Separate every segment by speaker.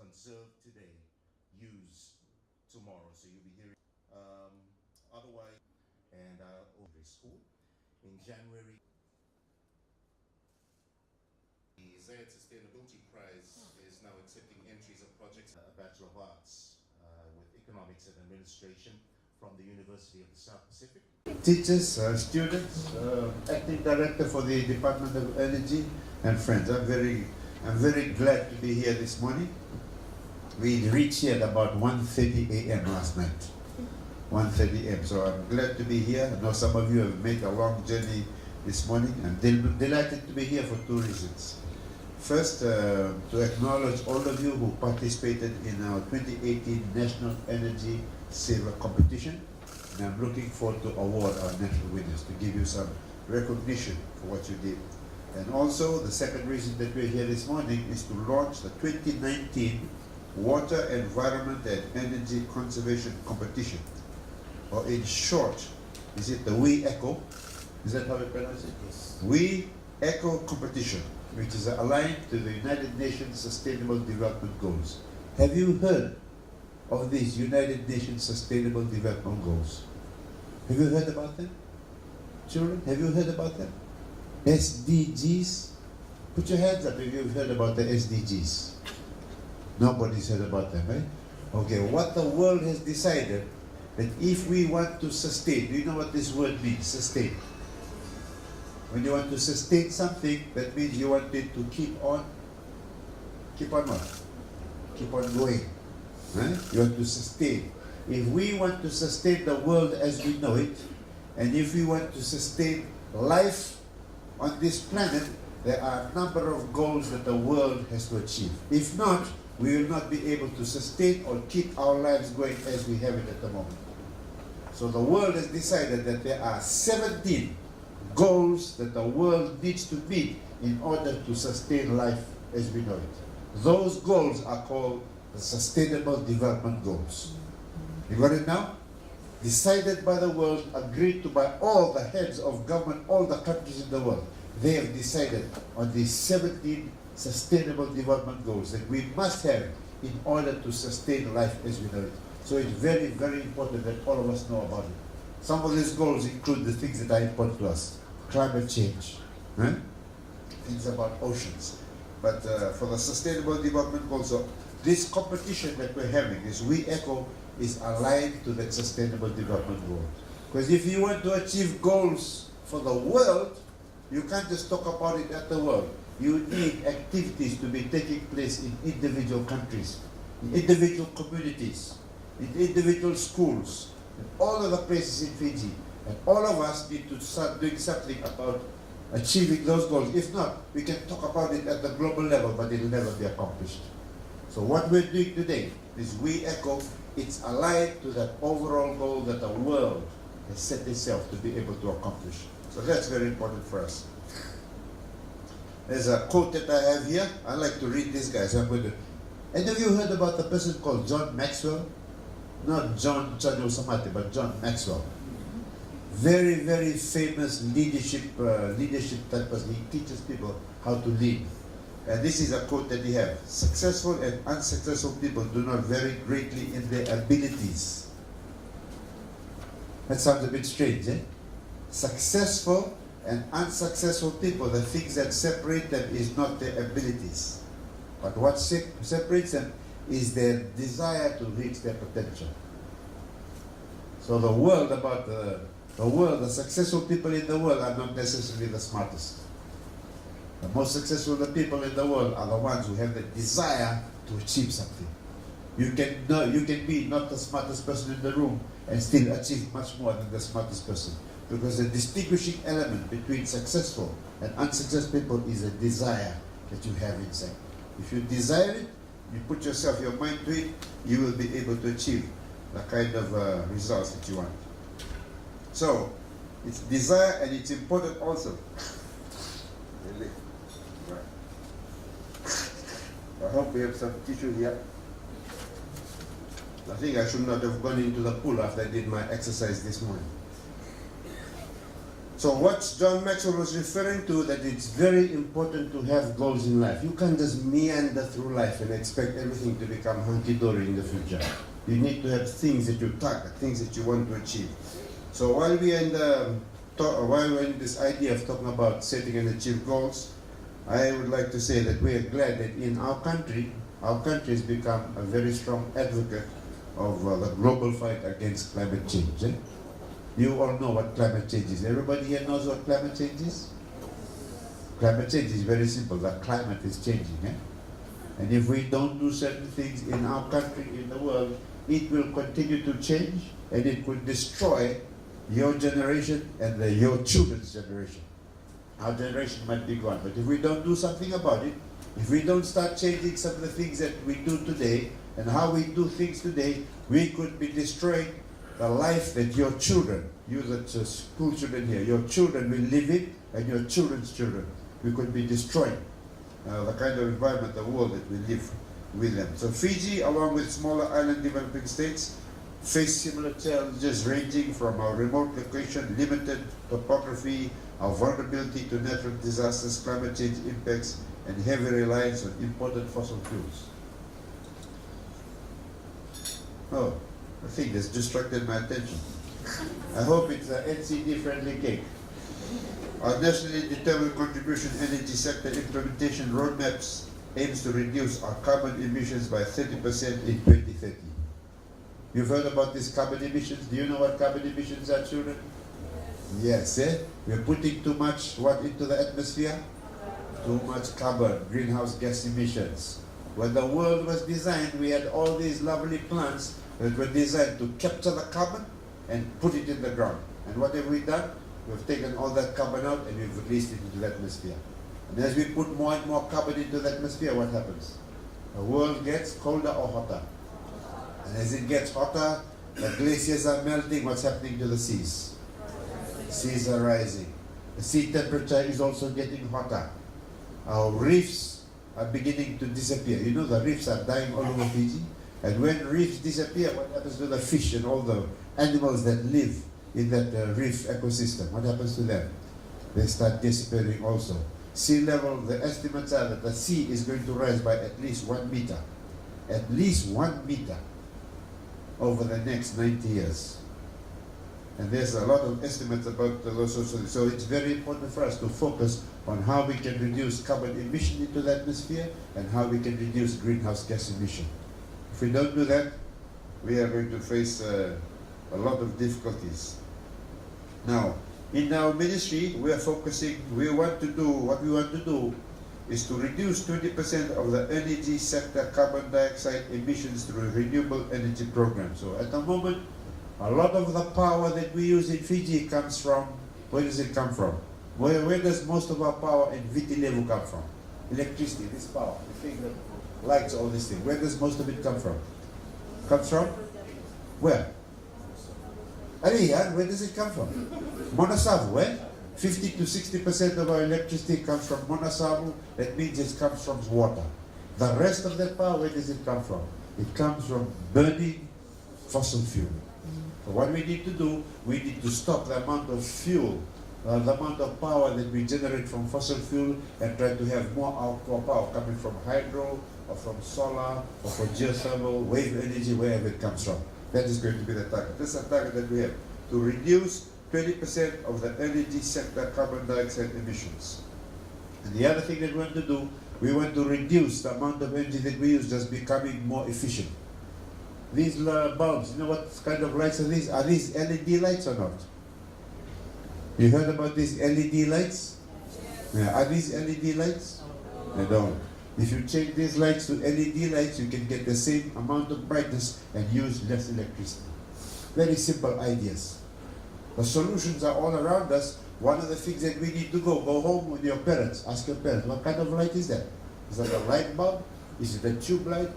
Speaker 1: conserve today, use tomorrow. So you'll be hearing otherwise, and over school in January. The Zayed Sustainability Prize is now accepting entries of projects, a Bachelor of Arts with Economics and Administration from the University of the South Pacific. Teachers, students, acting director for the Department of Energy, and friends. I'm very glad to be here this morning. We reached here at about 1:30 a.m. last night. 1:30 a.m. So I'm glad to be here. I know some of you have made a long journey this morning. I'm delighted to be here for two reasons. First, to acknowledge all of you who participated in our 2018 National Energy Saver Competition. And I'm looking forward to award our national winners, to give you some recognition for what you did. And also, the second reason that we're here this morning is to launch the 2019 Water, Environment and Energy Conservation Competition. Or in short, is it the We Echo? Is that how we pronounce it? Yes. We Echo Competition, which is aligned to the United Nations Sustainable Development Goals. Have you heard of these United Nations Sustainable Development Goals? Have you heard about them? Children, have you heard about them? SDGs? Put your hands up if you've heard about the SDGs. Nobody's heard about them, right? Okay, what the world has decided that if we want to sustain, do you know what this word means, sustain? When you want to sustain something, that means you want it to keep on what? Keep on going. Right? You want to sustain. If we want to sustain the world as we know it, and if we want to sustain life on this planet, there are a number of goals that the world has to achieve. If not, we will not be able to sustain or keep our lives going as we have it at the moment. So the world has decided that there are 17 goals that the world needs to meet in order to sustain life as we know it. Those goals are called the Sustainable Development Goals. You got it now? Decided by the world, agreed to by all the heads of government, all the countries in the world. They have decided on these 17 Sustainable Development Goals that we must have in order to sustain life as we know it. So it's very, very important that all of us know about it. Some of these goals include the things that are important to us. Climate change, right? Things about oceans. But for the Sustainable Development Goals, so this competition that we're having, this We Echo, is aligned to that Sustainable Development Goal. Because if you want to achieve goals for the world, you can't just talk about it at the world. You need activities to be taking place in individual countries, in individual communities, in individual schools, in all of the places in Fiji. And all of us need to start doing something about achieving those goals. If not, we can talk about it at the global level, but it will never be accomplished. So what we're doing today is We Echo. It's aligned to that overall goal that the world has set itself to be able to accomplish. So that's very important for us. There's a quote that I have here. I like to read this, guys. I'm going to. And have you heard about the person called John Maxwell? Not Jone Usamate, but John Maxwell. Very, very famous leadership type person. He teaches people how to lead. And this is a quote that he has. Successful and unsuccessful people do not vary greatly in their abilities. That sounds a bit strange, eh? Successful and unsuccessful people, the things that separate them is not their abilities. But what separates them is their desire to reach their potential. So the world, the successful people in the world are not necessarily the smartest. The most successful people in the world are the ones who have the desire to achieve something. You can be not the smartest person in the room and still achieve much more than the smartest person. Because the distinguishing element between successful and unsuccessful people is a desire that you have inside. If you desire it, you put your mind to it, you will be able to achieve the kind of results that you want. So, it's desire, and it's important also. Really? Right. I hope we have some tissue here. I think I should not have gone into the pool after I did my exercise this morning.
Speaker 2: So what John Maxwell was referring to, that it's very important to have goals in life. You can't just meander through life and expect everything to become hunky-dory in the future. You need to have things that you target, things that you want to achieve. So while we're in this idea of talking about setting and achieve goals, I would like to say that we are glad that in our country has become a very strong advocate of the global fight against climate change. You all know what climate change is. Everybody here knows what climate change is? Climate change is very simple. The climate is changing. And if we don't do certain things in our country, in the world, it will continue to change, and it will destroy your generation and your children's generation. Our generation might be gone, but if we don't do something about it, if we don't start changing some of the things that we do today and how we do things today, we could be destroying the life that your children, you that school children here, your children will live in, and your children's children. We could be destroying the kind of environment, the world that we live with them. So Fiji, along with smaller island developing states, face similar challenges ranging from our remote location, limited topography, our vulnerability to natural disasters, climate change impacts, and heavy reliance on imported fossil fuels. Oh, I think that's distracted my attention. I hope it's an NCD-friendly cake. Our nationally determined contribution energy sector implementation roadmaps aims to reduce our carbon emissions by 30% in 2030. You've heard about these carbon emissions. Do you know what carbon emissions are, children? Yes, we're putting too much what into the atmosphere? Too much carbon, greenhouse gas emissions. When the world was designed, we had all these lovely plants that were designed to capture the carbon and put it in the ground. And what have we done? We've taken all that carbon out and we've released it into the atmosphere. And as we put more and more carbon into the atmosphere, what happens? The world gets colder or hotter. And as it gets hotter, the glaciers are melting. What's happening to the seas? Seas are rising. The sea temperature is also getting hotter. Our reefs are beginning to disappear. You know, the reefs are dying all over Fiji. And when reefs disappear, what happens to the fish and all the animals that live in that reef ecosystem? What happens to them? They start disappearing also. Sea level, the estimates are that the sea is going to rise by at least 1 meter. At least 1 meter over the next 90 years. And there's a lot of estimates about those social. So it's very important for us to focus on how we can reduce carbon emission into the atmosphere and how we can reduce greenhouse gas emission. If we don't do that, we are going to face a lot of difficulties. Now, in our ministry, we are focusing, what we want to do is to reduce 20% of the energy sector carbon dioxide emissions through a renewable energy program. So at the moment, a lot of the power that we use in Fiji comes from, where does it come from? Where does most of our power in Viti Levu come from? Electricity, this power, the thing that lights all this thing. Where does most of it come from? Comes from? Where? Arian, where does it come from? Monasavu, where? 50 to 60% of our electricity comes from Monasavu. That means it comes from water. The rest of that power, where does it come from? It comes from burning fossil fuel. So what we need to do, we need to stop the amount of fuel, the amount of power that we generate from fossil fuel, and try to have more outdoor power coming from hydro, or from solar, or from geothermal, wave energy, wherever it comes from. That is going to be the target. This is the target that we have, to reduce 20% of the energy sector carbon dioxide emissions. And the other thing that we want to do, we want to reduce the amount of energy that we use, just becoming more efficient. These bulbs, you know what kind of lights are these? Are these LED lights or not? You heard about these LED lights? Yeah. Are these LED lights? They don't. If you change these lights to LED lights, you can get the same amount of brightness and use less electricity. Very simple ideas. The solutions are all around us. One of the things that we need to go home with your parents. Ask your parents, what kind of light is that? Is that a light bulb? Is it a tube light?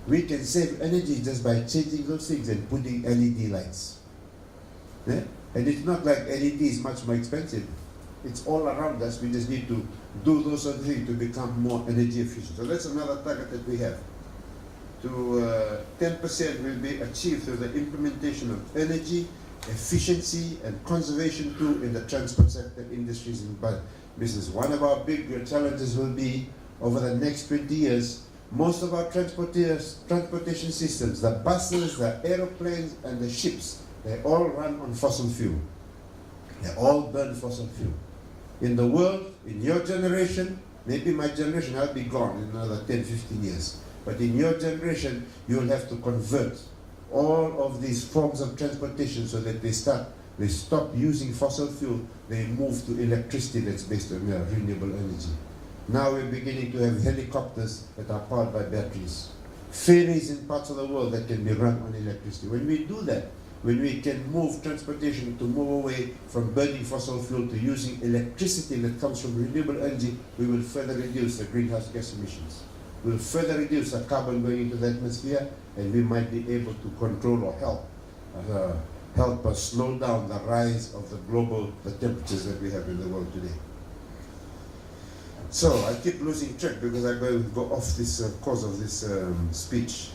Speaker 2: We can save energy just by changing those things and putting LED lights. Yeah? And it's not like LED is much more expensive. It's all around us. We just need to do those sort of things to become more energy efficient. So that's another target that we have. 10% will be achieved through the implementation of energy efficiency and conservation too in the transport sector, industries and business. One of our big challenges will be over the next 20 years, most of our transportation systems, the buses, the aeroplanes and the ships, they all run on fossil fuel. They all burn fossil fuel. In the world, in your generation, maybe my generation, I'll be gone in another 10, 15 years. But in your generation, you will have to convert all of these forms of transportation so that they stop using fossil fuel, they move to electricity that's based on renewable energy. Now we're beginning to have helicopters that are powered by batteries, ferries in parts of the world that can be run on electricity. When we do that, when we can move transportation to move away from burning fossil fuel to using electricity that comes from renewable energy, we will further reduce the greenhouse gas emissions. We will further reduce the carbon going into the atmosphere, and we might be able to control or help us slow down the rise of the temperatures that we have in the world today. So I keep losing track because I go off this course of this speech.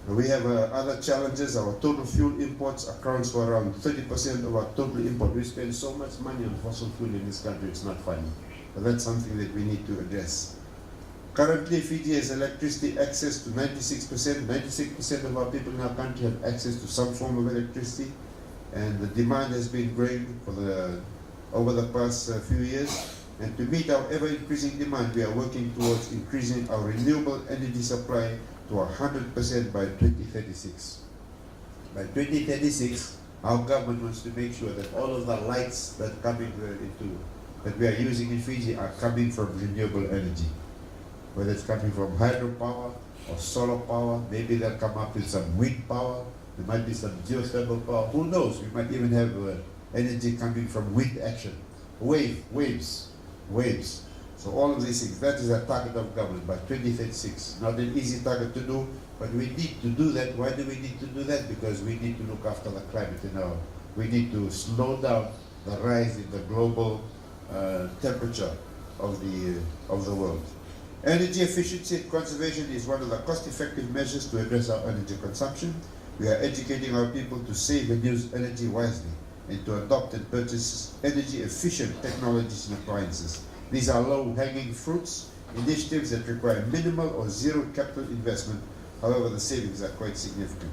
Speaker 2: We have other challenges. Our total fuel imports accounts for around 30% of our total import. We spend so much money on fossil fuel in this country, it's not funny. But that's something that we need to address. Currently, Fiji has electricity access to 96%. 96% of our people in our country have access to some form of electricity. And the demand has been growing over the past few years. And to meet our ever-increasing demand, we are working towards increasing our renewable energy supply to 100% by 2036. By 2036, our government wants to make sure that all of the lights that we are using in Fiji are coming from renewable energy. Whether it's coming from hydropower or solar power, maybe they'll come up with some wind power, there might be some geothermal power, who knows, we might even have energy coming from wind action, waves. So all of these things, that is a target of government by 2036. Not an easy target to do, but we need to do that. Why do we need to do that? Because we need to look after the climate. We need to slow down the rise in the global temperature of the world. Energy efficiency and conservation is one of the cost-effective measures to address our energy consumption. We are educating our people to save and use energy wisely and to adopt and purchase energy-efficient technologies and appliances. These are low-hanging fruits, initiatives that require minimal or zero capital investment. However, the savings are quite significant.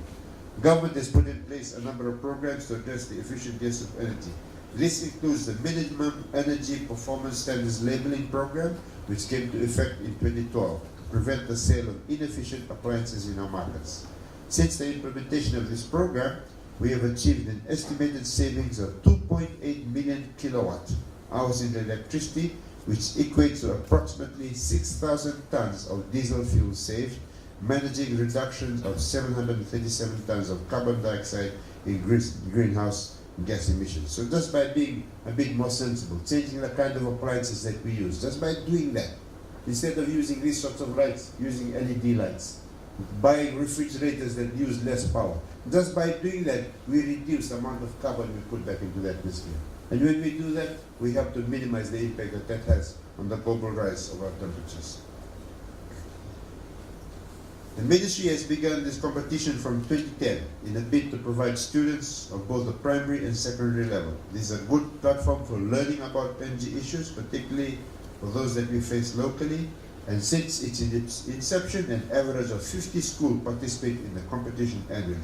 Speaker 2: Government has put in place a number of programs to address the efficient use of energy. This includes the Minimum Energy Performance Standards Labeling Program, which came to effect in 2012 to prevent the sale of inefficient appliances in our markets. Since the implementation of this program, we have achieved an estimated savings of 2.8 million kilowatt hours in electricity, which equates to approximately 6,000 tons of diesel fuel saved, managing reductions of 737 tons of carbon dioxide in greenhouse gas emissions. So just by being a bit more sensible, changing the kind of appliances that we use, just by doing that, instead of using these sorts of lights, using LED lights, buying refrigerators that use less power, just by doing that, we reduce the amount of carbon we put back into the atmosphere. And when we do that, we have to minimize the impact that has on the global rise of our temperatures. The ministry has begun this competition from 2010 in a bid to provide students of both the primary and secondary level. This is a good platform for learning about energy issues, particularly for those that we face locally. And since its inception, an average of 50 schools participate in the competition annually.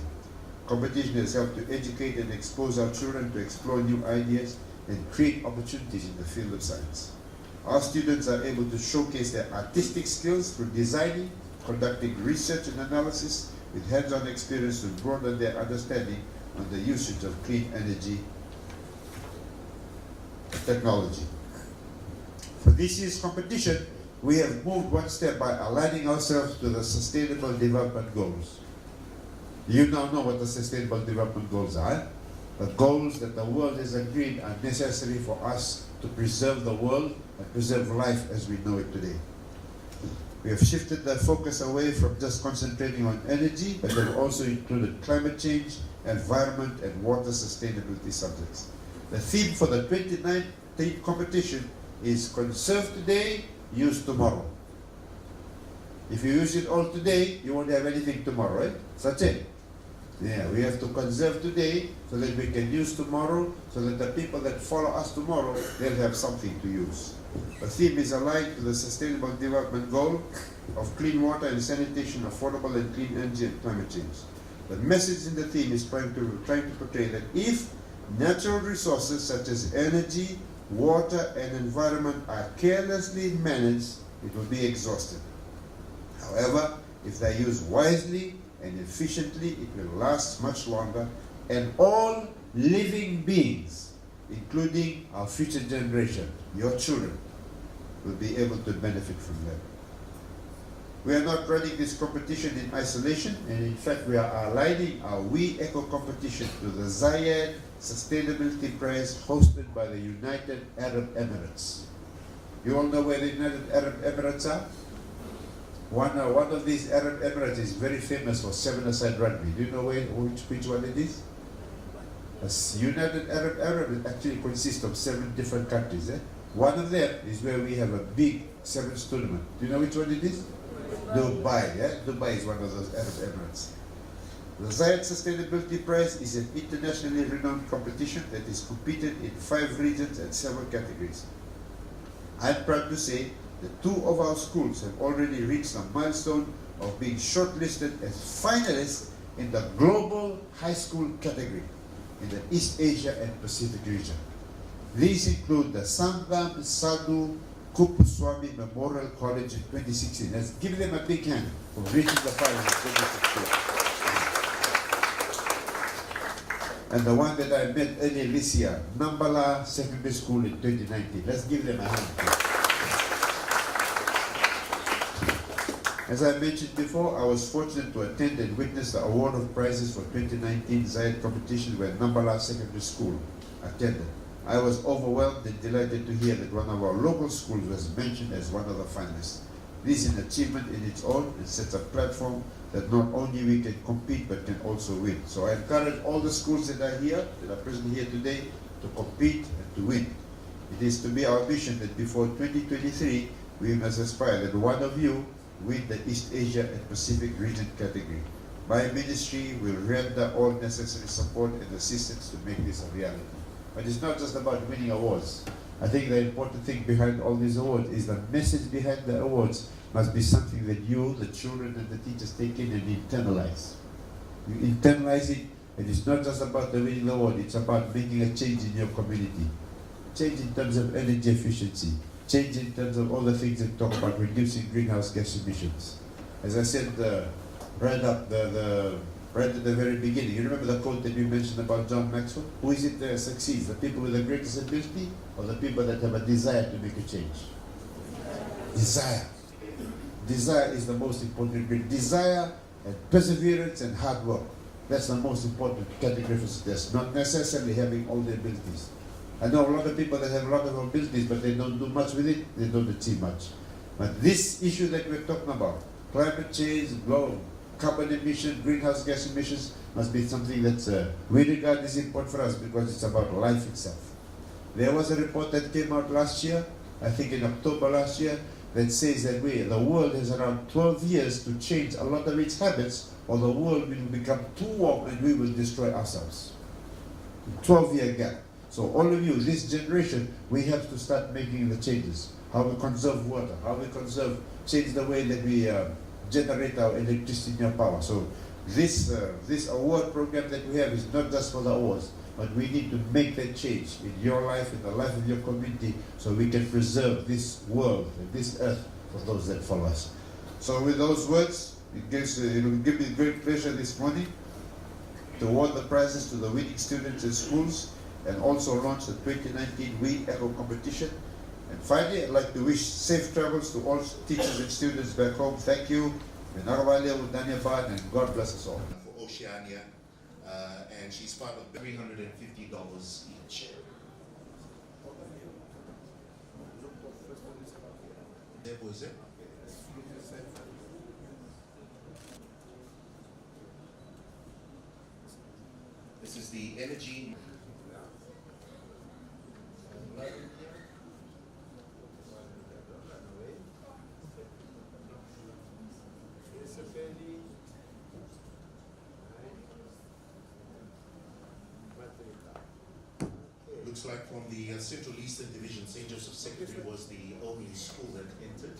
Speaker 2: Competition has helped to educate and expose our children to explore new ideas and create opportunities in the field of science. Our students are able to showcase their artistic skills through designing, conducting research and analysis with hands-on experience to broaden their understanding on the usage of clean energy technology. For this year's competition, we have moved one step by aligning ourselves to the Sustainable Development Goals. You now know what the Sustainable Development Goals are. The goals that the world has agreed are necessary for us to preserve the world and preserve life as we know it today. We have shifted the focus away from just concentrating on energy, but have also included climate change, environment, and water sustainability subjects. The theme for the 2019 competition is Conserve Today, Use Tomorrow. If you use it all today, you won't have anything tomorrow, right? That's it. Yeah, we have to conserve today so that we can use tomorrow, so that the people that follow us tomorrow, they'll have something to use. The theme is aligned to the Sustainable Development Goal of clean water and sanitation, affordable and clean energy and climate change. The message in the theme is trying to portray that if natural resources such as energy, water and environment are carelessly managed, it will be exhausted. However, if they are used wisely and efficiently, it will last much longer, and all living beings, including our future generation, your children, will be able to benefit from them. We are not running this competition in isolation, and in fact we are aligning our We Eco competition to the Zayed Sustainability Prize hosted by the United Arab Emirates. You all know where the United Arab Emirates are? One of these Arab Emirates is very famous for seven-a-side rugby. Do you know which one it is? The United Arab Emirates actually consists of 7 different countries. One of them is where we have a big sevens tournament. Do you know which one it is? Dubai. Dubai is one of those Arab Emirates. The Zayed Sustainability Prize is an internationally renowned competition that is competed in 5 regions and 7 categories. I'm proud to say that 2 of our schools have already reached a milestone of being shortlisted as finalists in the Global High School category in the East Asia and Pacific region. These include the Sangam Sadhu Kupuswamy Memorial College in 2016. Let's give them a big hand for reaching the final in 2016. And the one that I met earlier this year, Nambala Secondary School in 2019. Let's give them a hand. As I mentioned before, I was fortunate to attend and witness the award of prizes for 2019 Zayed competition where Nambala Secondary School attended. I was overwhelmed and delighted to hear that one of our local schools was mentioned as one of the finalists. This is an achievement in its own and sets a platform that not only we can compete but can also win. So I encourage all the schools that are here, that are present here today, to compete and to win. It is to be our mission that before 2023, we must aspire that one of you win the East Asia and Pacific region category. My ministry will render all necessary support and assistance to make this a reality. But it's not just about winning awards. I think the important thing behind all these awards is the message behind the awards must be something that you, the children and the teachers take in and internalize. You internalize it, and it's not just about the winning award, it's about making a change in your community. Change in terms of energy efficiency, change in terms of all the things that talk about reducing greenhouse gas emissions. As I said right at the very beginning, you remember the quote that we mentioned about John Maxwell? Who is it that succeeds? The people with the greatest ability or the people that have a desire to make a change? Desire. Desire is the most important. Desire and perseverance and hard work. That's the most important category for success, not necessarily having all the abilities. I know a lot of people that have a lot of abilities, but they don't do much with it, they don't achieve much. But this issue that we're talking about, climate change, carbon emission, greenhouse gas emissions, must be something that we regard as important for us because it's about life itself. There was a report that came out last year, I think in October last year, that says that the world has around 12 years to change a lot of its habits, or the world will become too warm and we will destroy ourselves. 12-year gap. So all of you, this generation, we have to start making the changes. How we conserve water, how we change the way that we generate our electricity and our power. So this award program that we have is not just for the awards, but we need to make that change in your life, in the life of your community, so we can preserve this world and this earth for those that follow us. So with those words, it will give me great pleasure this morning to award the prizes to the winning students in schools and also launch the 2019 We Eco competition. And finally, I'd like to wish safe travels to all teachers and students back home. Thank you. And God bless us all.
Speaker 1: For Oceania, and she's part of $350 each. There was it. This is the energy. looks like from the Central Eastern Division, St. Joseph Secondary was the only school that entered.